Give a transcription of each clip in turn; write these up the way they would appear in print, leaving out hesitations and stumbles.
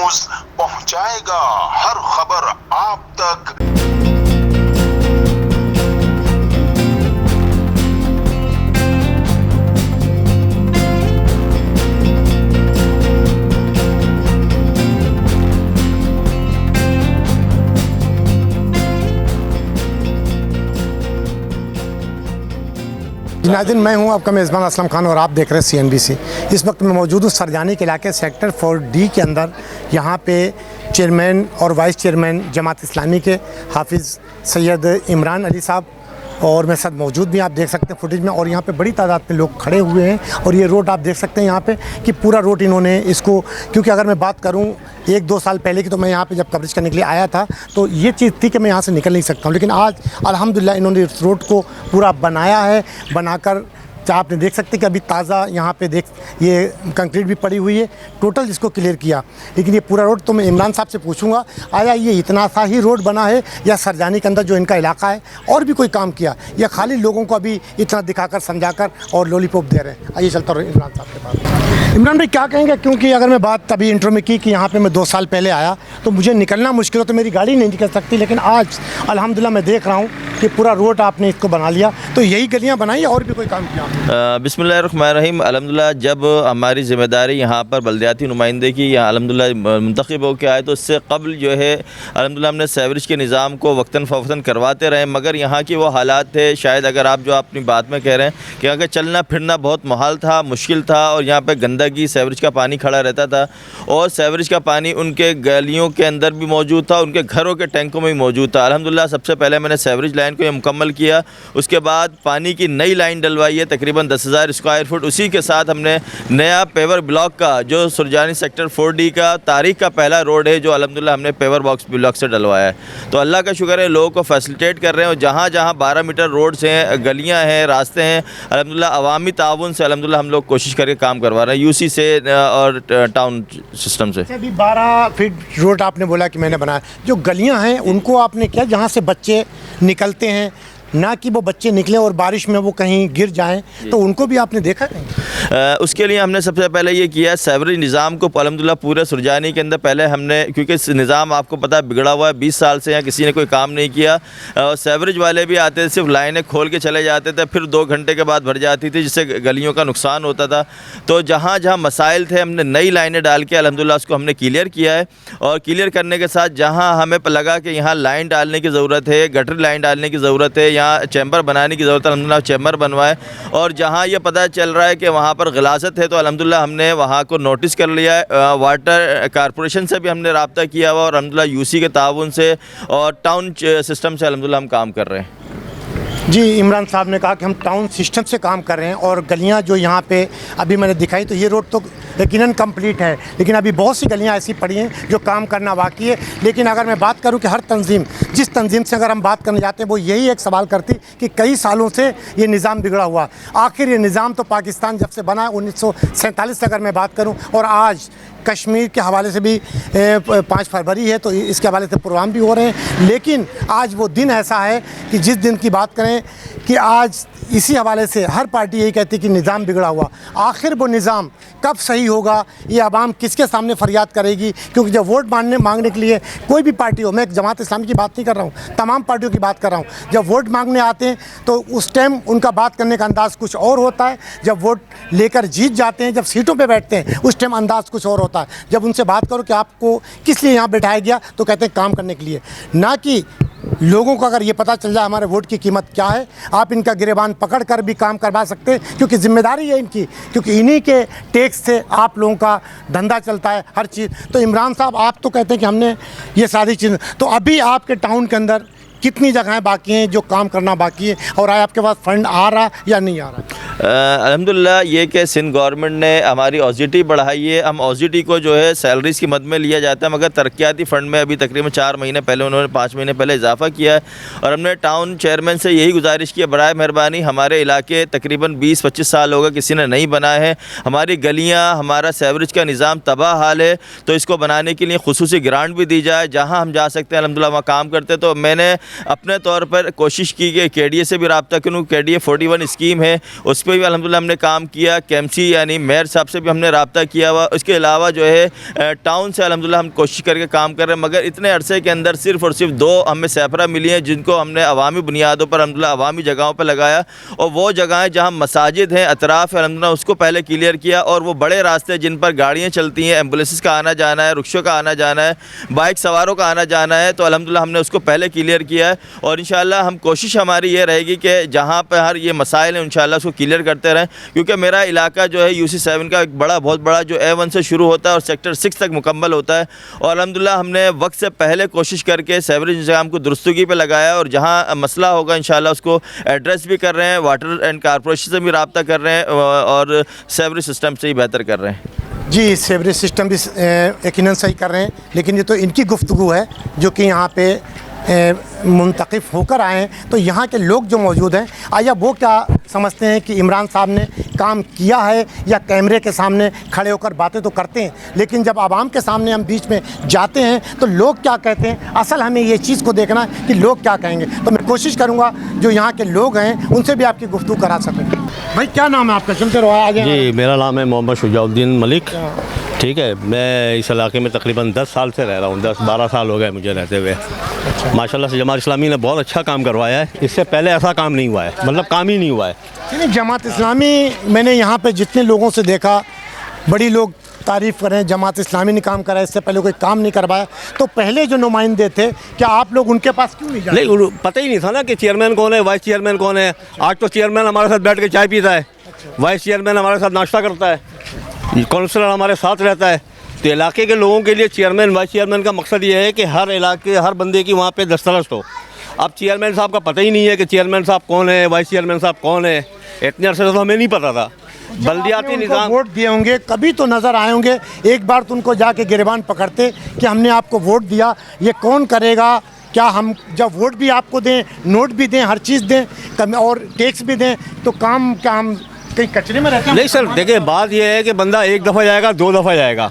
News पहुंचाएगा हर खबर आप तक। नाज़रीन, मैं हूं आपका मेज़बान असलम खान और आप देख रहे हैं CNBC। इस वक्त मैं मौजूद हूं सरजानी के इलाके सेक्टर 4D के अंदर। यहां पे चेयरमैन और वाइस चेयरमैन जमात इस्लामी के हाफिज़ सैयद इमरान अली साहब और मेरे साथ मौजूद भी आप देख सकते हैं फुटेज में। और यहाँ पे बड़ी तादाद में लोग खड़े हुए हैं और ये रोड आप देख सकते हैं यहाँ पे कि पूरा रोड इन्होंने इसको, क्योंकि अगर मैं बात करूँ 1-2 साल पहले की, तो मैं यहाँ पे जब कवरेज करने के लिए आया था तो ये चीज़ थी कि मैं यहाँ से निकल नहीं सकता हूँ, लेकिन आज अल्हम्दुलिल्लाह इन्होंने इस रोड को पूरा बनाया है। बनाकर आपने देख सकते हैं कि अभी ताज़ा यहाँ पे देख ये कंक्रीट भी पड़ी हुई है, टोटल इसको क्लियर किया। लेकिन ये पूरा रोड तो मैं इमरान साहब से पूछूंगा, आया ये इतना सा ही रोड बना है या सरजानी के अंदर जो इनका इलाका है और भी कोई काम किया, या खाली लोगों को अभी इतना दिखाकर समझाकर और लॉलीपॉप दे रहे हैं? आइए चलता रहो इमरान साहब के पास। इमरान भाई क्या कहेंगे, क्योंकि अगर मैं बात अभी इंट्रो में की कि यहाँ पर मैं 2 साल पहले आया तो मुझे निकलना मुश्किल हो, तो मेरी गाड़ी नहीं निकल सकती, लेकिन आज अल्हम्दुलिल्लाह मैं देख रहा हूँ कि पूरा रोड आपने इसको बना लिया। तो यही गलियाँ बनाई और भी कोई काम किया? बिस्मिल्लाहिर्रहमानिर्रहीम। अल्हम्दुलिल्लाह जब हमारी ज़िम्मेदारी यहाँ पर बल्दियाती नुमाइंदे की यहाँ अल्हम्दुलिल्लाह मुंतखब होकर आए तो इससे कबल जो है अल्हम्दुलिल्लाह हमने सेवरेज के निज़ाम को वक्तन फ़वक्तन करवाते रहे, मगर यहाँ की वो हालात थे, शायद अगर आप जो अपनी बात में कह रहे हैं कि अगर चलना फिरना बहुत मुहाल था, मुश्किल था, और यहाँ पर गंदगी सेवरेज का पानी खड़ा रहता था, और सेवरेज का पानी उनके गलियों के अंदर भी मौजूद था, उनके घरों के टैंकों में भी मौजूद था। अल्हम्दुलिल्लाह सबसे पहले मैंने सेवरेज लाइन को ये मुकम्मल किया, उसके बाद पानी की नई लाइन डलवाई है तकरीबन 10,000 स्क्वायर फुट। उसी के साथ हमने नया पेवर ब्लॉक का जो सुरजानी सेक्टर 4D का तारीख का पहला रोड है जो अल्हम्दुलिल्लाह हमने पेवर बॉक्स ब्लॉक से डलवाया है। तो अल्लाह का शुक्र है, लोगों को फैसिलिटेट कर रहे हैं, और जहाँ जहाँ 12 मीटर रोड्स हैं, गलियाँ हैं, रास्ते हैं, अल्हम्दुलिल्लाह अवामी ताउन से अल्हम्दुलिल्लाह हम लोग कोशिश करके काम करवा रहे हैं, UC से और टाउन सिस्टम से। अभी 12 फीट रोड आपने बोला कि मैंने बनाया, जो गलियाँ हैं उनको आपने क्या, जहाँ से बच्चे निकलते हैं, ना कि वो बच्चे निकले और बारिश में वो कहीं गिर जाएं, तो उनको भी आपने देखा कहीं? उसके लिए हमने सबसे पहले ये किया है, सेवरेज निज़ाम को अल्हम्दुलिल्लाह पूरे सुरजानी के अंदर पहले हमने, क्योंकि इस निज़ाम आपको पता है बिगड़ा हुआ है, 20 साल से यहाँ किसी ने कोई काम नहीं किया। सेवरेज वाले भी आते थे, सिर्फ लाइनें खोल के चले जाते थे, फिर 2 घंटे के बाद भर जाती थी, जिससे गलियों का नुकसान होता था। तो जहाँ जहाँ मसाइल थे हमने नई लाइनें डाल के अल्हम्दुलिल्लाह उसको हमने क्लियर किया है, और क्लियर करने के साथ जहाँ हमें लगा कि यहाँ लाइन डालने की ज़रूरत है, गटर लाइन डालने की ज़रूरत है, यहाँ चैम्बर बनाने की ज़रूरत है, अल्हम्दुलिल्लाह चैम्बर बनवाए। और जहाँ ये पता चल रहा है कि वहाँ पर गिलासत है तो अल्हम्दुलिल्लाह हमने वहाँ को नोटिस कर लिया है। वाटर कॉरपोरेशन से भी हमने रब्ता किया हुआ, और अल्हम्दुलिल्लाह UC के ताउन से और टाउन सिस्टम से अल्हम्दुलिल्लाह हम काम कर रहे हैं। जी, इमरान साहब ने कहा कि हम टाउन सिस्टम से काम कर रहे हैं, और गलियां जो यहाँ पे अभी मैंने दिखाई, तो ये रोड तो यकीनन कंप्लीट है, लेकिन अभी बहुत सी गलियां ऐसी पड़ी हैं जो काम करना बाकी है। लेकिन अगर मैं बात करूं कि हर तंजीम, जिस तंजीम से अगर हम बात करने जाते हैं, वो यही एक सवाल करती कि कई सालों से ये निज़ाम बिगड़ा हुआ। आखिर ये निज़ाम तो पाकिस्तान जब से बना है 1947 से अगर मैं बात करूँ, और आज कश्मीर के हवाले से भी 5 फरवरी है तो इसके हवाले से प्रोग्राम भी हो रहे हैं। लेकिन आज वो दिन ऐसा है कि जिस दिन की बात करें कि आज इसी हवाले से हर पार्टी यही कहती है कि निज़ाम बिगड़ा हुआ। आखिर वो निज़ाम कब सही होगा, ये आवाम किसके सामने फरियाद करेगी? क्योंकि जब वोट मांगने के लिए कोई भी पार्टी हो, मैं जमात इस्लामी की बात नहीं कर रहा हूँ, तमाम पार्टियों की बात कर रहा हूँ, जब वोट मांगने आते हैं तो उस टाइम उनका बात करने का अंदाज़ कुछ और होता है। जब वोट लेकर जीत जाते हैं, जब सीटों पर बैठते हैं, उस टाइम अंदाज़ कुछ और होता है। जब उनसे बात करो कि आपको किस लिए यहाँ बैठाया गया, तो कहते हैं काम करने के लिए, ना कि लोगों को अगर ये पता चल जाए हमारे वोट की कीमत क्या है। आप इनका गिरेबान पकड़ कर भी काम करवा सकते हैं, क्योंकि जिम्मेदारी है इनकी, क्योंकि इन्हीं के टैक्स से आप लोगों का धंधा चलता है, हर चीज़। तो इमरान साहब, आप तो कहते हैं कि हमने ये सारी चीज़, तो अभी आपके टाउन के अंदर कितनी जगहें बाकी हैं जो काम करना बाकी है, और आपके पास फंड आ रहा या नहीं आ रहा? अल्हम्दुलिल्लाह ये कि सिंध गवर्नमेंट ने हमारी OZT बढ़ाई है। हम OZT को जो है सैलरीज़ की मद में लिया जाता है, मगर तरक्याती फ़ंड में अभी तकरीबन 4 महीने पहले उन्होंने 5 महीने पहले इजाफ़ा किया है। और हमने टाउन चेयरमैन से यही गुजारिश की है, बराए मेहरबानी हमारे इलाके तकरीबन 20-25 साल हो गए किसी ने नहीं बनाया है, हमारी गलियाँ, हमारा सेवरेज का निज़ाम तबाह हाल है, तो इसको बनाने के लिए खुसूसी ग्रांट भी दी जाए, जहाँ हम जा सकते हैं अल्हम्दुलिल्लाह वहाँ काम करते। तो मैंने अपने तौर पर कोशिश की कि KDA से भी रब्ता करूँ। KDA 41 स्कीम है, उस पर भी अल्हम्दुलिल्लाह हमने काम किया। KMC यानी मेयर साहब से भी हमने रब्ता किया हुआ। उसके अलावा जो है टाउन से अल्हम्दुलिल्लाह हम कोशिश करके काम कर रहे हैं, मगर इतने अरसे के अंदर सिर्फ़ और सिर्फ 2 हमें सैफरा मिली हैं, जिनको हमने अवामी बुनियादों पर अल्हम्दुलिल्लाह अवामी जगहों पर लगाया। और वो जगहें जहाँ मसाजिद हैं, अतराफ़ है, अल्हम्दुलिल्लाह उसको पहले क्लियर किया। और वो बड़े रास्ते जिन पर गाड़ियाँ चलती हैं, एम्बुलेंस का आना जाना है, रिक्शों का आना जाना है, बाइक सवारों का आना जाना है, तो अल्हम्दुलिल्लाह हमने उसको पहले क्लियर किया है। और इंशाअल्लाह हम कोशिश हमारी ये रहेगी कि जहाँ पर हर ये मसाइल हैं इंशाअल्लाह उसको क्लियर करते रहें, क्योंकि मेरा इलाका जो है UC7 का एक बहुत बड़ा जो A1 से शुरू होता है और सेक्टर 6 तक मुकम्मल होता है। और अल्हम्दुलिल्लाह हमने वक्त से पहले कोशिश करके सेवरेज इंतजाम को दुरुस्तगी पे लगाया, और जहाँ मसला होगा इंशाअल्लाह उसको एड्रेस भी कर रहे हैं। वाटर एंड कॉर्पोरेशन से भी रब्ता कर रहे हैं और सेवरेज सिस्टम से ही बेहतर कर रहे हैं। जी, सेवरेज सिस्टम भी यकीनन सही कर रहे हैं, लेकिन ये तो इनकी गुफ्तगू है जो कि यहाँ पे मुंतकिफ होकर आए हैं। तो यहाँ के लोग जो मौजूद हैं, आया वो क्या समझते हैं कि इमरान साहब ने काम किया है, या कैमरे के सामने खड़े होकर बातें तो करते हैं, लेकिन जब आवाम के सामने हम बीच में जाते हैं तो लोग क्या कहते हैं, असल हमें ये चीज़ को देखना है कि लोग क्या कहेंगे। तो मैं कोशिश करूँगा जो यहाँ के लोग हैं उनसे भी आपकी गुफ्तगू करा सकें। भाई क्या नाम है आपका? चलते रहो आगे। जी, मेरा नाम है मोहम्मद शुजाउद्दीन मलिक। ठीक है, मैं इस इलाके में तकरीबन 10 साल से रह रहा हूँ। 10-12 साल हो गए मुझे रहते हुए। माशाल्लाह से जमात इस्लामी ने बहुत अच्छा काम करवाया है। इससे पहले ऐसा काम नहीं हुआ है, मतलब काम ही नहीं हुआ है। नहीं, जमात इस्लामी मैंने यहाँ पे जितने लोगों से देखा, बड़ी लोग तारीफ़ करें, जमात इस्लामी ने काम करा, इससे पहले कोई काम नहीं करवाया। तो पहले जो नुमाइंदे थे, क्या आप लोग उनके पास क्यों नहीं जाते? नहीं, पता ही नहीं था ना कि चेयरमैन कौन है, वाइस चेयरमैन कौन है। आज तो चेयरमैन हमारे साथ बैठ के चाय पीता है, वाइस चेयरमैन हमारे साथ नाश्ता करता है, काउंसलर हमारे साथ रहता है। तो इलाके के लोगों के लिए चेयरमैन वाइस चेयरमैन का मकसद ये है कि हर इलाके हर बंदे की वहाँ पे दस्तरस हो। अब चेयरमैन साहब का पता ही नहीं है कि चेयरमैन साहब कौन है, वाइस चेयरमैन साहब कौन है। इतने अरसे तो हमें नहीं पता था। बल्दियाती निज़ाम वोट दिए होंगे, कभी तो नज़र आए होंगे, एक बार तो उनको जाके गिरबान पकड़ते कि हमने आपको वोट दिया, ये कौन करेगा। क्या हम जब वोट भी आपको दें, नोट भी दें, हर चीज़ दें और टैक्स भी दें, तो काम क्या हम कहीं कचरे में रहते हैं? नहीं सर, देखिए बात यह है कि बंदा एक दफ़ा जाएगा, 2 दफ़ा जाएगा,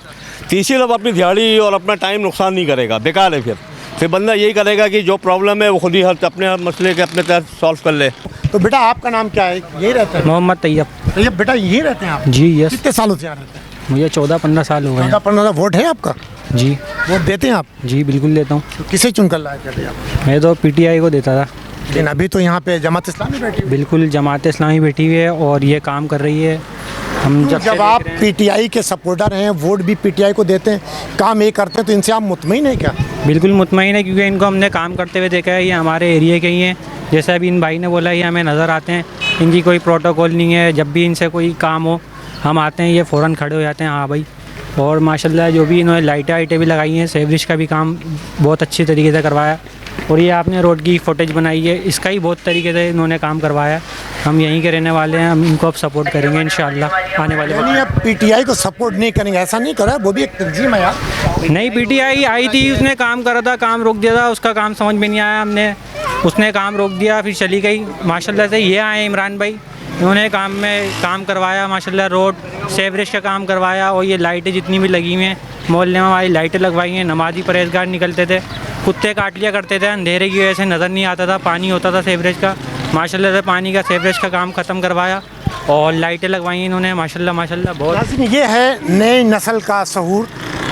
तीसरी दफ़ा अपनी दिहाड़ी और अपना टाइम नुकसान नहीं करेगा, बेकार है। फिर बंदा यही करेगा कि जो प्रॉब्लम है वो खुद ही अपने मसले के अपने तहत सॉल्व कर ले। तो बेटा आपका नाम क्या है? यही रहते हैं? मोहम्मद तैयब। तैयब बेटा यही रहते हैं आप? जी यस। कितने सालों से यहाँ रहते हैं? मुझे 14-15 साल हो गए हैं। 14-15 वोट है आपका? जी। वोट देते हैं आप? जी बिल्कुल देता हूँ। तो किसे चुनकर लाए थे आप? मैं तो PTI को देता था। लेकिन अभी तो यहाँ पे जमात इस्लामी बैठी हुई है। बिल्कुल जमात इस्लामी बैठी हुई है और ये काम कर रही है। हम जब आप PTI के सपोर्टर हैं, वोट भी PTI को देते हैं, काम ये करते हैं, तो इनसे आप मुतमईन हैं क्या? बिल्कुल मुतमईन है, क्योंकि इनको हमने काम करते हुए देखा है। ये हमारे एरिया के ही हैं। जैसे अभी इन भाई ने बोला, ये हमें नज़र आते हैं, इनकी कोई प्रोटोकॉल नहीं है। जब भी इनसे कोई काम हो हम आते हैं, ये फ़ौरन खड़े हो जाते हैं, हाँ भाई। और माशाल्लाह जो भी इन्होंने लाइटें भी लगाई हैं, सेवरेज का भी काम बहुत अच्छी तरीके से करवाया। और ये आपने रोड की फुटेज बनाई है, इसका ही बहुत तरीके से इन्होंने काम करवाया। हम यहीं के रहने वाले हैं, हम इनको अब सपोर्ट करेंगे इंशाअल्लाह आने वाले वक्त। आप PTI को सपोर्ट नहीं करेंगे, ऐसा नहीं करा, वो भी एक तंजीम है यार। नहीं, PTI आई थी, उसने काम करा था, काम रोक दिया था, उसका काम समझ में नहीं आया, हमने उसने काम रोक दिया, फिर चली गई। माशाल्लाह से ये आए इमरान भाई, इन्होंने काम करवाया माशाल्लाह, रोड सेवरेज का काम करवाया। और ये लाइटें जितनी भी लगी हुई हैं मोहल्ले में, हमारी लाइटें लगवाई हैं। नमाजी परहेजगार निकलते थे, कुत्ते काट लिया करते थे, अंधेरे की वजह से नज़र नहीं आता था, पानी होता था सेवरेज का। माशाल्लाह से पानी का सेवरेज का काम ख़त्म करवाया और लाइटें लगवाई इन्होंने माशाल्लाह बहुत। ये है नई नस्ल का सहूर,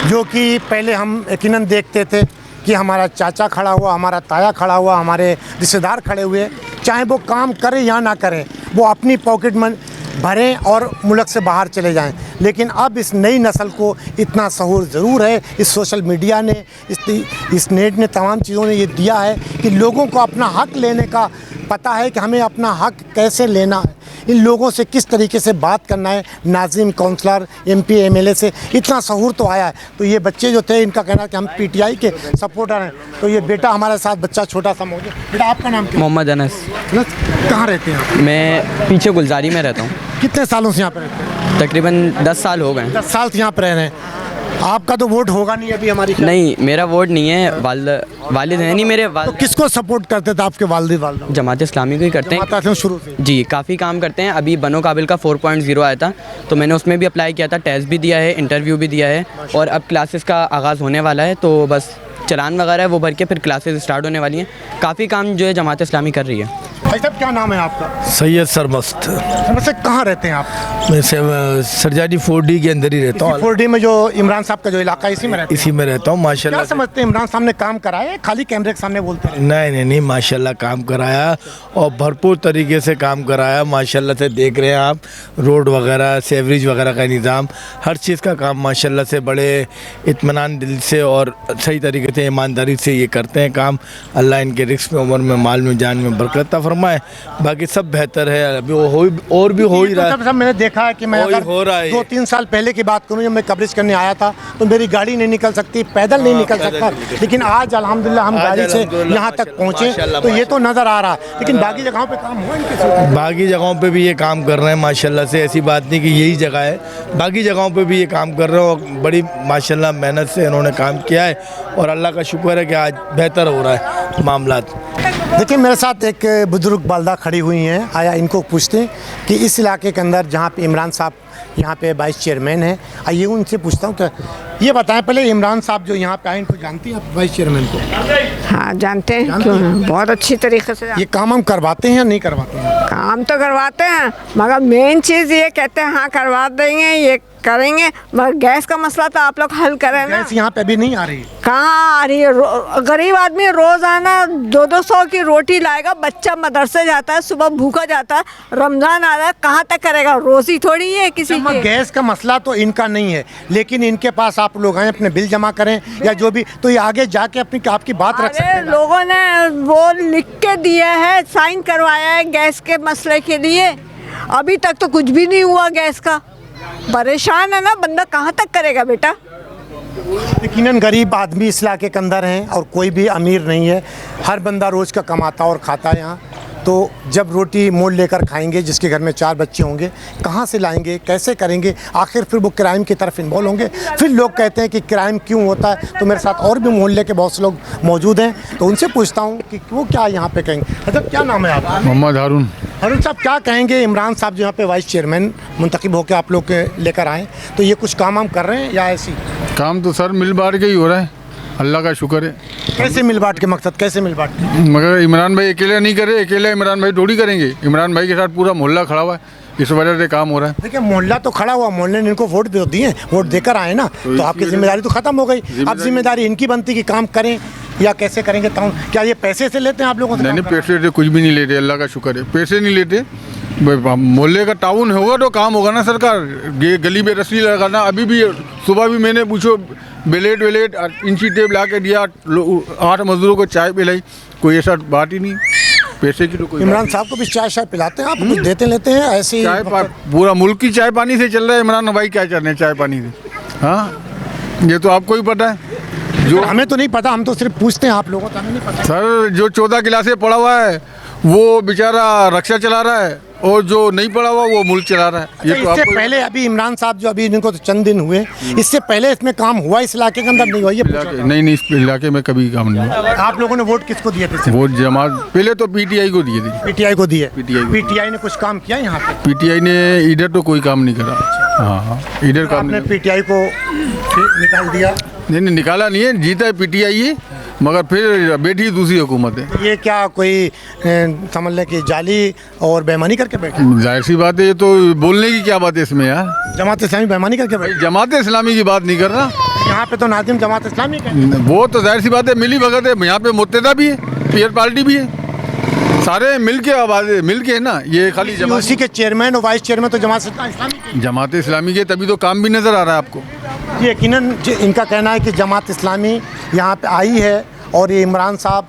जो कि पहले हम यकीनन देखते थे कि हमारा चाचा खड़ा हुआ, हमारा ताया खड़ा हुआ, हमारे रिश्तेदार खड़े हुए, चाहे वो काम करें या ना करें, वो अपनी पॉकेट में भरें और मुल्क से बाहर चले जाएं। लेकिन अब इस नई नस्ल को इतना सहूर ज़रूर है, इस सोशल मीडिया ने, इस नेट ने, तमाम चीज़ों ने ये दिया है कि लोगों को अपना हक़ लेने का पता है कि हमें अपना हक़ कैसे लेना है, इन लोगों से किस तरीके से बात करना है, नाज़िम, काउंसलर, MP, MLA से इतना सहूर तो आया है। तो ये बच्चे जो थे, इनका कहना है कि हम PTI के सपोर्टर हैं। तो ये बेटा हमारे साथ, बच्चा छोटा सा मौजूद। बेटा आपका नाम क्या? मोहम्मद अनस। कहाँ रहते हैं आप? मैं पीछे गुलजारी में रहता हूँ। कितने सालों से यहाँ पर रहते हैं? तकरीबन 10 साल हो गए। 10 साल से यहाँ पर रह रहे हैं। आपका तो वोट होगा नहीं अभी हमारी? नहीं, मेरा वोट नहीं है, वालिद है नहीं मेरे। तो किसको सपोर्ट करते थे आपके वालिद वालिदा? जमात इस्लामी को ही करते हैं शुरू से। जी, काफ़ी काम करते हैं। अभी बनो काबिल का 4.0 आया था, तो मैंने उसमें भी अप्लाई किया था, टेस्ट भी दिया है, इंटरव्यू भी दिया है, और अब क्लासेस का आगाज़ होने वाला है। तो बस चलान वगैरह है वो भर के फिर क्लासेस स्टार्ट होने वाली हैं। काफ़ी काम जो है जमात इस्लामी कर रही है। भाई साहब क्या नाम है आपका? सैयद सरमस्त। वैसे कहाँ रहते हैं आप? मैं सरजादी 4D के अंदर ही रहता हूँ। 4D में जो इमरान साहब का जो इलाका है इसी में रहते हैं? इसी में रहता हूँ माशाल्लाह। क्या समझते हैं इमरान साहब ने काम कराया है, खाली कैमरे के सामने बोलते हैं? नहीं माशाल्लाह काम कराया और भरपूर तरीके से काम कराया माशाल्लाह से। देख रहे हैं आप रोड वगैरह सेवरेज वगैरह का निज़ाम, हर चीज़ का काम माशाल्लाह से बड़े इत्मीनान दिल से और सही तरीके से ईमानदारी से ये करते हैं काम। अल्लाह इनके रिस्क में, उम्र में, माल में, जान में बरकत फरमाए। बाकी सब बेहतर है, अभी वो हो और भी हो ही रहा है। सब मैंने देखा है कि मैं अगर हो रहा है 2-3 साल पहले की बात करूं, जब मैं कवरेज करने आया था तो मेरी गाड़ी नहीं निकल सकती, पैदल नहीं निकल सकता, लेकिन आज अल्हम्दुलिल्लाह हम गाड़ी से यहाँ तक पहुँचे तो ये तो नज़र आ रहा है। लेकिन बाकी जगहों पे काम हुआ इनके? बाकी जगहों पे भी ये काम कर रहे हैं माशाल्लाह से। ऐसी बात नहीं कि यही जगह है, बाकी जगहों पे भी ये काम कर रहे हैं और बड़ी माशाल्लाह मेहनत से इन्होंने काम किया है और अल्लाह का शुक्र है कि आज बेहतर हो रहा है मामलात। देखिए मेरे साथ एक बुजुर्ग वालदा खड़ी हुई हैं, आया इनको पूछते हैं कि इस इलाके के अंदर जहाँ पे इमरान साहब यहाँ पे वाइस चेयरमैन है, आइए उनसे पूछता हूँ कि ये बताएं पहले इमरान साहब जो यहाँ पे आए इनको जानती हैं आप वाइस चेयरमैन को? हाँ जानते हैं, क्यों नहीं? बहुत अच्छी तरीके से ये काम हम करवाते हैं या नहीं करवाते हैं? काम तो करवाते हैं, मगर मेन चीज़ ये कहते हैं हाँ करवा देंगे, ये करेंगे, मगर गैस का मसला तो आप लोग हल करें ना। गैस यहाँ पे अभी नहीं आ रही? कहाँ आ रही है? गरीब आदमी रोज़ाना 200 की रोटी लाएगा, बच्चा मदरसे जाता है, सुबह भूखा जाता है, रमज़ान आ रहा है, कहाँ तक करेगा? रोज़ी थोड़ी है किसी की। गैस का मसला तो इनका नहीं है, लेकिन इनके पास आप लोग आए अपने बिल जमा करें या जो भी, तो ये आगे जाके अपनी आपकी बात रख सकते हैं। लोगों ने वो लिख के दिया है, साइन करवाया है गैस के मसले के लिए, अभी तक तो कुछ भी नहीं हुआ गैस का। परेशान है ना बंदा, कहाँ तक करेगा बेटा? यकीनन गरीब आदमी इस इलाके के अंदर हैं और कोई भी अमीर नहीं है, हर बंदा रोज़ का कमाता और खाता है यहाँ। तो जब रोटी मोल लेकर खाएंगे, जिसके घर में 4 बच्चे होंगे, कहाँ से लाएंगे, कैसे करेंगे? आखिर फिर वो क्राइम की तरफ इन्वॉल्व होंगे। फिर लोग कहते हैं कि क्राइम क्यों होता है। तो मेरे साथ और भी मोहल्ले के बहुत से लोग मौजूद हैं, तो उनसे पूछता हूँ कि वो क्या यहाँ पे कहेंगे। मतलब क्या नाम है आपका? मोहम्मद हारून। हारून साहब क्या कहेंगे, इमरान साहब जो यहाँ पे वाइस चेयरमैन मुंतखब होकर आप लोग के लेकर आए, तो ये कुछ काम कर रहे हैं या ऐसी? काम तो सर मिल बांट के ही हो रहा है, अल्लाह का शुक्र है। कैसे मिल बांट के? मकसद कैसे मिल बांट के? मगर इमरान भाई अकेले नहीं करे, अकेले इमरान भाई थोड़ी करेंगे, इमरान भाई के साथ पूरा मोहल्ला खड़ा हुआ है, इस वजह से काम हो रहा है। देखिए मोहल्ला तो खड़ा हुआ, मोहल्ले ने इनको वोट दे दिए, वोट देकर आए ना, तो आपकी जिम्मेदारी तो खत्म हो गई। अब जिम्मेदारी इनकी बनती कि काम करें या कैसे करेंगे? क्या ये पैसे से लेते हैं आप लोगों से? नहीं पैसे से कुछ भी नहीं लेते, अल्लाह का शुक्र है, पैसे नहीं लेते। मोहल्ले का ताउन होगा तो काम होगा ना। सरकार गली में रस्सी लगाना, अभी भी सुबह भी मैंने पूछो ब्लेड इंची टेप ला के दिया, 8 मजदूरों को चाय पिलाई, कोई ऐसा बात ही नहीं। पैसे की तो कोई इमरान साहब को भी चाय पिलाते हैं आप? कुछ देते लेते हैं ऐसे ही? पूरा मुल्क की चाय पानी से चल रहा है, इमरान भाई क्या कर रहे हैं चाय पानी से? हाँ ये तो आपको ही पता है। जो हमें तो नहीं पता, हम तो सिर्फ पूछते हैं आप लोगों को, हमें नहीं पता। सर जो 14 क्लासे पढ़ा हुआ है वो बेचारा रक्षा चला रहा है और जो नहीं पढ़ा हुआ वो मुल्क चला रहा है। ये तो इससे पहले अभी इमरान साहब जो अभी इनको तो चंद दिन हुए, इससे पहले इसमें काम हुआ इस इलाके के अंदर? नहीं हुआ ये? नहीं इस इलाके में कभी काम नहीं हुआ। आप लोगों ने वोट किसको दिए थे? वोट जमात पहले तो पीटीआई को दिए थे। पीटीआई को दिए? पीटीआई ने कुछ काम किया यहाँ पे? पीटीआई ने इधर तो कोई काम नहीं करा। हाँ इधर काम आपने पीटीआई को निकाल दिया? नहीं निकाला नहीं है, जीता है पीटीआई ही, मगर फिर बैठी दूसरी हुकूमत है। ये क्या कोई समझ लें कि जाली और बेईमानी करके बैठे? जाहिर सी बात है, ये तो बोलने की क्या बात है इसमें यार। जमात इस्लामी बेईमानी करके बैठे? जमात इस्लामी की बात नहीं कर रहा, यहाँ पे तो नाजिम जमात इस्लामी का। वो तो जाहिर सी बात है मिली भगत है, यहाँ पे मुत्तहिदा भी है, पीयर पार्टी भी है, सारे मिल के आवाज़ मिल के है ना। ये खाली उसी के चेयरमैन और वाइस चेयरमैन तो जमात इस्लामी के, तभी तो काम भी नज़र आ रहा है आपको। यकीनन इनका कहना है कि जमात इस्लामी यहाँ पे आई है और ये इमरान साहब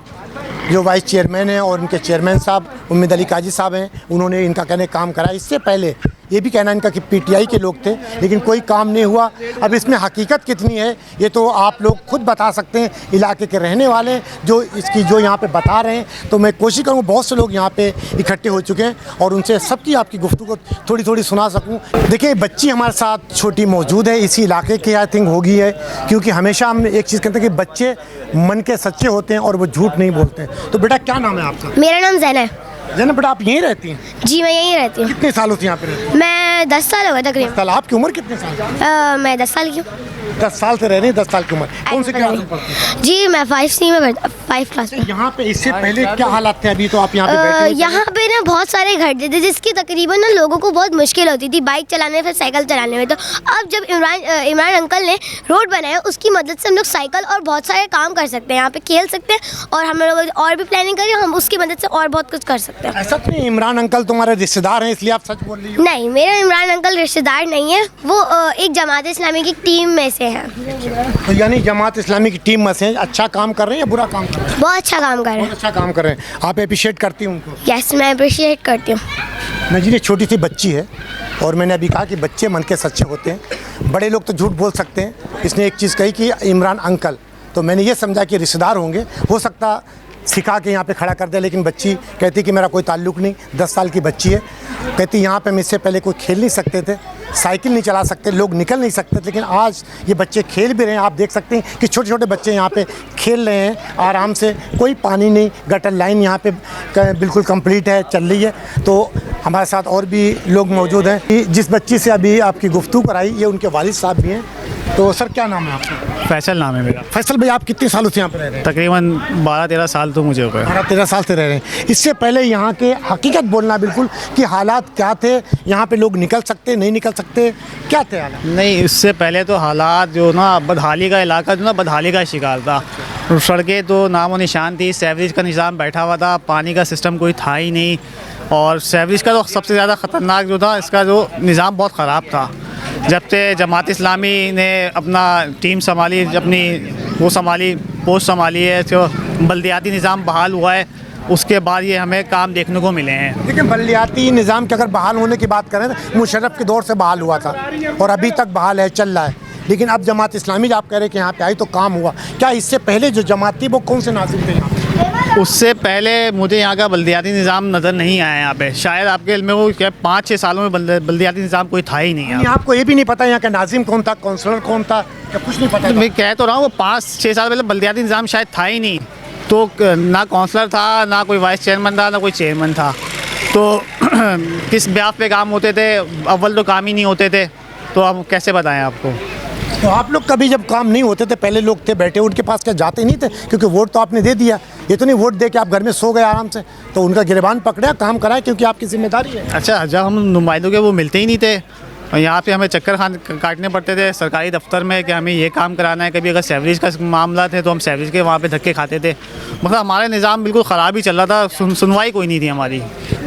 जो वाइस चेयरमैन हैं और उनके चेयरमैन साहब उम्मीद अली काजी साहब हैं, उन्होंने इनका कहने काम करा। इससे पहले ये भी कहना इनका कि पीटीआई के लोग थे, लेकिन कोई काम नहीं हुआ। अब इसमें हकीकत कितनी है ये तो आप लोग खुद बता सकते हैं, इलाके के रहने वाले जो इसकी जो यहाँ पे बता रहे हैं। तो मैं कोशिश करूँगा बहुत से लोग यहाँ पे इकट्ठे हो चुके हैं और उनसे सबकी आपकी गुफ्तगू को थोड़ी सुना सकूँ। देखिए बच्ची हमारे साथ छोटी मौजूद है, इसी इलाके की आई थिंक होगी है, क्योंकि हमेशा हम एक चीज़ कहते हैं कि बच्चे मन के सच्चे होते हैं और वो झूठ नहीं बोलते हैं। तो बेटा क्या नाम है आपका? मेरा नाम ज़ैनब। ज़ैनब बेटा आप यहीं रहती हैं? जी मैं यहीं रहती हूँ। कितने सालों से यहाँ पे रहती हैं? मैं 10 साल हो गए तकरीबन। साल। आपकी उम्र कितने साल? मैं 10 साल की हूँ। 10 साल से रह रहे हैं, 10 साल की उम्र। कौन सी क्लास में पढ़ते हैं? जी मैं 5C में 5 क्लास में। यहाँ पे इससे पहले क्या हालात थे? अभी तो आप यहाँ पे बैठे हैं। यहाँ पे ना बहुत सारे घर थे जिसकी तकरीबन ना लोगों को बहुत मुश्किल होती थी बाइक चलाने फिर साइकिल चलाने में। तो अब जब इमरान अंकल ने रोड बनाया उसकी मदद से हम लोग साइकिल और बहुत सारे काम कर सकते हैं, यहाँ पे खेल सकते हैं और हम लोग और भी प्लानिंग करें, हम उसकी मदद से और बहुत कुछ कर सकते हैं। ऐसा नहीं इमरान अंकल तुम्हारे रिश्तेदार हैं इसलिए आप सच बोल रही हो? नहीं, मेरा इमरान अंकल रिश्तेदार नहीं है, वो एक जमात इस्लामी की टीम में से हैं। तो यानी जमात इस्लामी की टीम में से अच्छा काम कर रहे हैं या बुरा काम कर रहे हैं? बहुत अच्छा काम कर रहे हैं। बहुत अच्छा काम कर रहे हैं। आप अप्रिशिएट करती हैं उनको? यस, मैं अप्रिशिएट करती हूँ। नजीर एक छोटी सी बच्ची है और मैंने अभी कहा कि बच्चे मन के सच्चे होते हैं, बड़े लोग तो झूठ बोल सकते हैं। इसने एक चीज़ कही कि इमरान अंकल, तो मैंने ये समझा कि रिश्तेदार होंगे, हो सकता सिखा के यहाँ पे खड़ा कर दे, लेकिन बच्ची कहती कि मेरा कोई ताल्लुक़ नहीं। 10 साल की बच्ची है, कहती यहाँ पे हम इससे पहले कोई खेल नहीं सकते थे, साइकिल नहीं चला सकते, लोग निकल नहीं सकते थे, लेकिन आज ये बच्चे खेल भी रहे हैं। आप देख सकते हैं कि छोटे छोटे बच्चे यहाँ पे खेल रहे हैं आराम से, कोई पानी नहीं, गटर लाइन यहाँ पे बिल्कुल कंप्लीट है, चल रही है। तो हमारे साथ और भी लोग मौजूद हैं। जिस बच्ची से अभी आपकी गुफ्तगू कराई ये उनके वालिद साहब भी हैं। तो सर क्या नाम है आपका? फैसल नाम है मेरा। फैसल भाई आप कितने सालों से यहाँ पर रह रहे हैं? तकरीबन 12-13 साल तो मुझे हो गए। 12-13 साल से रह रहे हैं। इससे पहले यहाँ के हकीकत बोलना बिल्कुल कि हालात क्या थे, यहाँ पे लोग निकल सकते नहीं निकल सकते, क्या थे हालात? नहीं, इससे पहले तो हालात जो ना बदहाली का इलाका जो ना बदहाली का शिकार था। सड़कें तो नामो निशान थी, सीवरेज का निज़ाम बैठा हुआ था, पानी का सिस्टम कोई था ही नहीं। और सीवरेज का तो सबसे ज़्यादा ख़तरनाक जो था, इसका जो निज़ाम बहुत ख़राब था। जब से जमात इस्लामी ने अपना टीम संभाली, अपनी वो संभाली, पोस्ट संभाली है, जो बल्दियाती निज़ाम बहाल हुआ है, उसके बाद ये हमें काम देखने को मिले हैं। लेकिन बल्दियाती निज़ाम के अगर बहाल होने की बात करें तो मुशर्रफ के दौर से बहाल हुआ था और अभी तक बहाल है, चल रहा है। लेकिन अब जमात इस्लामी आप कह रहे हैं कि यहाँ पे आई तो काम हुआ, क्या इससे पहले जो जमात थी वो कौन से नाज़िम थे यहाँ? उससे पहले मुझे यहाँ का बल्दियाती निज़ाम नज़र नहीं आया यहाँ पे। शायद आपके इल्म में वो क्या 5-6 सालों में बल्दियाती निज़ाम कोई था ही नहीं है। आपको ये भी नहीं पता यहाँ का नाज़िम कौन था, काउंसलर कौन था, क्या कुछ नहीं पता? मैं कह तो रहा हूँ वो 5-6 साल पहले बल्दियाती निज़ाम शायद था ही नहीं। तो ना काउंसलर था, ना कोई वाइस चेयरमैन था, ना कोई चेयरमैन था। तो किस ब्याफ पे काम होते थे? अव्वल तो काम ही नहीं होते थे, तो हम कैसे बताएं आपको? तो आप लोग कभी जब काम नहीं होते थे, पहले लोग थे बैठे, उनके पास क्या जाते नहीं थे? क्योंकि वोट तो आपने दे दिया, ये तो नहीं वोट दे के आप घर में सो गए आराम से, तो उनका गिरबान पकड़ा, काम कराए, क्योंकि आपकी जिम्मेदारी है। अच्छा, जब हम नुमाइंदों के वो मिलते ही नहीं थे और यहाँ पे हमें चक्कर काटने पड़ते थे सरकारी दफ्तर में कि हमें ये काम कराना है। कभी अगर सीवरेज का मामला थे तो हम सीवरेज के वहाँ पे धक्के खाते थे। मतलब हमारा निज़ाम बिल्कुल ख़राब ही चल रहा था, सुनवाई कोई नहीं थी हमारी।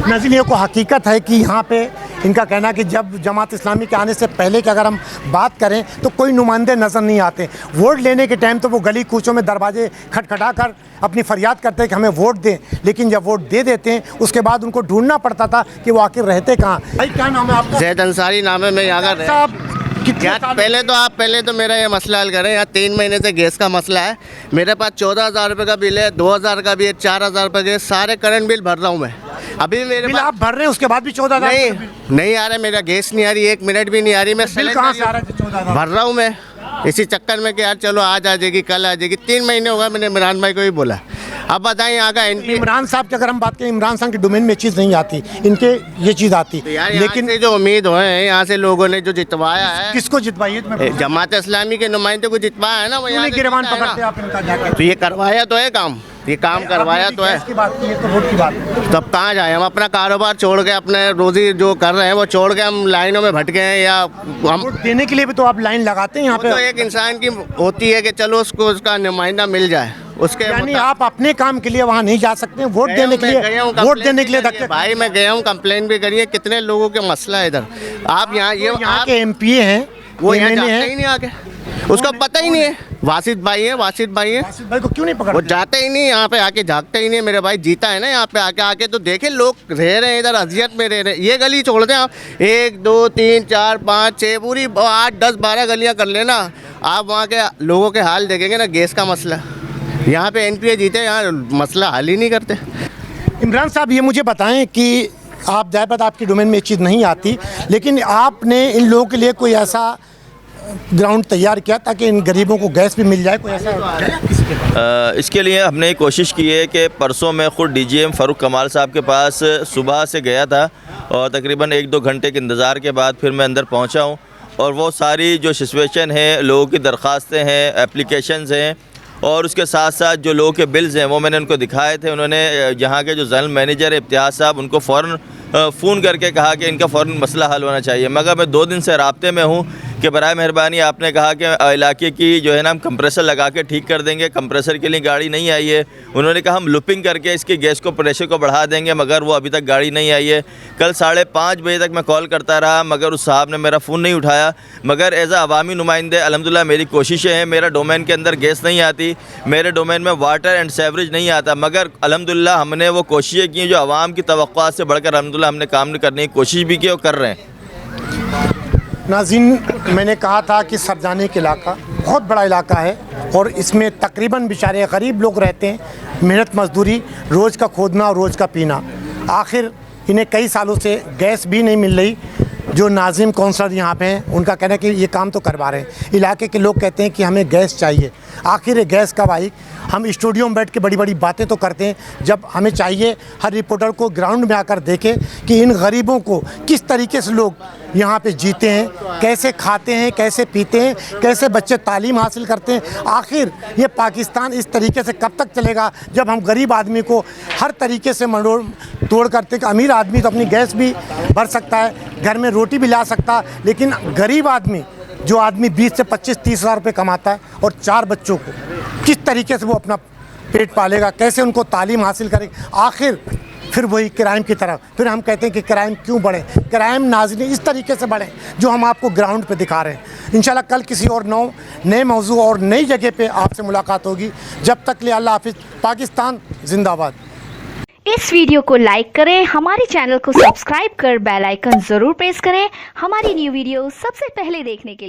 नाज़रीन, ये को हकीकत है कि यहाँ पे इनका कहना कि जब जमात इस्लामी के आने से पहले की अगर हम बात करें तो कोई नुमाइंदे नज़र नहीं आते। वोट लेने के टाइम तो वो गली कूचों में दरवाजे खटखटा कर अपनी फरियाद करते हैं कि हमें वोट दें, लेकिन जब वोट दे देते हैं उसके बाद उनको ढूंढना पड़ता था कि वो आखिर रहते कहाँ। भाई क्या नाम है आपका? जैद अंसारी नाम है। मैं यहाँ का पहले तो मेरा ये मसला हल करें। यहाँ 3 महीने से गैस का मसला है। मेरे पास 14,000 रुपये का बिल है, 2,000 का भी है, 4,000 रुपये के सारे करंट बिल भर रहा हूँ मैं। अभी मेरे पास आप भर रहे हैं, उसके बाद भी 14,000 नहीं आ रहा। मेरा गैस नहीं आ रही, 1 मिनट भी नहीं आ रही। मैं बिल कहाँ से आ रहा है? 14,000 भर रहा हूँ मैं, इसी चक्कर में कि यार चलो आज आ जाएगी, कल आ जाएगी। 3 महीने हो गए, मैंने इमरान भाई को भी बोला। अब बताएं यहाँ का एनपी इमरान साहब की अगर हम बात करें, इमरान साहब के डोमेन में चीज़ नहीं आती, इनके ये चीज़ आती। लेकिन जो उम्मीद हो यहाँ से लोगों ने जो जितवाया है, किसको जितवाई? जमात इस्लामी के नुमाइंदे को जितवाया है ना, वो यहाँ गिरबान पकड़ते आप इनका जाके। तो ये करवाया तो है काम, ये काम करवाया तो है। की बात की है तो वोट की बात। तब कहाँ जाए? हम अपना कारोबार छोड़ के, अपने रोजी जो कर रहे हैं वो छोड़ के हम लाइनों में भटके हैं। या हम वोट देने के लिए भी तो आप लाइन लगाते हैं यहाँ पे। तो एक इंसान की होती है कि चलो उसको उसका नुमाइंदा मिल जाए, उसके यानी आप अपने काम के लिए वहाँ नहीं जा सकते, वोट देने के लिए, वोट देने के लिए धक्के। भाई मैं गया हूँ, कंप्लेन भी करी है। कितने लोगों के मसला है इधर। आप यहाँ यहाँ के एमपीए हैं, वो यहाँ जाते ही नहीं आके, उसका पता ही नहीं है। वासिद भाई है, वासिद भाई है। वासिद भाई को क्यों नहीं पकड़ते? वो जाते ही नहीं यहाँ पे आके, झाँकते ही नहीं। मेरे भाई जीता है ना यहाँ पे आके तो देखे लोग रह रहे हैं इधर, अजियत में रह रहे हैं। ये गली छोड़ दें आप, 1 2 3 4 5 6 पूरी 8 10 12 गलियाँ कर लेना, आप वहाँ के लोगों के हाल देखेंगे ना। गैस का मसला यहाँ पे एनपीए जीते, यहाँ मसला हल ही नहीं करते। इमरान साहब ये मुझे बताएं कि आप ज़्यादा आपकी डोमेन में ये चीज़ नहीं आती, लेकिन आपने इन लोगों के लिए कोई ऐसा ग्राउंड तैयार किया ताकि इन गरीबों को गैस भी मिल जाए, कोई ऐसा? इसके लिए हमने कोशिश की है कि परसों मैं ख़ुद डीजीएम फ़ारूक कमाल साहब के पास सुबह से गया था और तकरीबन 1-2 घंटे के इंतज़ार के बाद फिर मैं अंदर पहुंचा हूं और वो सारी जो सिचुएशन है, लोगों की दरख्वास्तें हैं, एप्लीकेशंस हैं और उसके साथ साथ जो लोगों के बिल्स हैं वो मैंने उनको दिखाए थे। उन्होंने यहाँ के जो जनरल मैनेजर है इम्तियाज़ साहब, उनको फ़ौरन फ़ोन करके कहा कि इनका फ़ौरन मसला हल होना चाहिए। मगर मैं 2 दिन से राब्ते में हूँ कि बराए मेहरबानी आपने कहा कि इलाके की जो है ना हम कंप्रेसर लगा के ठीक कर देंगे, कंप्रेसर के लिए गाड़ी नहीं आई है। उन्होंने कहा हम लुपिंग करके इसकी गैस को प्रेशर को बढ़ा देंगे, मगर वो अभी तक गाड़ी नहीं आई है। कल 5:30 बजे तक मैं कॉल करता रहा मगर उस साहब ने मेरा फ़ोन नहीं उठाया। मगर एज़ आ अवामी नुमाइंदे अल्हम्दुलिल्लाह मेरी कोशिशें हैं। मेरा डोमेन के अंदर गैस नहीं आती, मेरे डोमेन में वाटर एंड सेवरेज नहीं आता, मगर अल्हम्दुलिल्लाह हमने वो कोशिशें की जो आवाम की तवक्कुआत से बढ़कर अल्हम्दुलिल्लाह हमने काम करने की कोशिश भी की और कर रहे हैं। नाज़रीन, मैंने कहा था कि सरजानी का इलाका बहुत बड़ा इलाका है और इसमें तकरीबन बेचारे गरीब लोग रहते हैं, मेहनत मजदूरी, रोज़ का खोदना और रोज़ का पीना। आखिर इन्हें कई सालों से गैस भी नहीं मिल रही। जो नाज़िम कौंसलर यहाँ पे हैं उनका कहना है कि ये काम तो करवा रहे हैं। इलाके के लोग कहते हैं कि हमें गैस चाहिए। आखिर ये गैस कब आई? हम स्टूडियो में बैठ के बड़ी बड़ी बातें तो करते हैं, जब हमें चाहिए हर रिपोर्टर को ग्राउंड में आकर देखे कि इन गरीबों को किस तरीके से लोग यहाँ पे जीते हैं, कैसे खाते हैं, कैसे पीते हैं, कैसे बच्चे तालीम हासिल करते हैं। आखिर ये पाकिस्तान इस तरीके से कब तक चलेगा जब हम गरीब आदमी को हर तरीके से मरोड़ तोड़ करते हैं कि अमीर आदमी तो अपनी गैस भी भर सकता है, घर में रोटी भी ला सकता, लेकिन गरीब आदमी जो आदमी 20 से 25-30 हज़ार रुपये कमाता है और 4 बच्चों को किस तरीके से वो अपना पेट पालेगा, कैसे उनको तालीम हासिल करेगा। आखिर फिर वही क्राइम की तरफ, फिर हम कहते हैं कि क्राइम क्यों बढ़े? क्राइम नाज़रीन इस तरीके से बढ़े जो हम आपको ग्राउंड पे दिखा रहे हैं। इंशाल्लाह कल किसी और नए मौजू और नई जगह पे आपसे मुलाकात होगी। जब तक ले अल्लाह हाफिज़। पाकिस्तान जिंदाबाद। इस वीडियो को लाइक करें, हमारे चैनल को सब्सक्राइब कर बेल आइकन ज़रूर प्रेस करें हमारी न्यू वीडियो सबसे पहले देखने के लिए।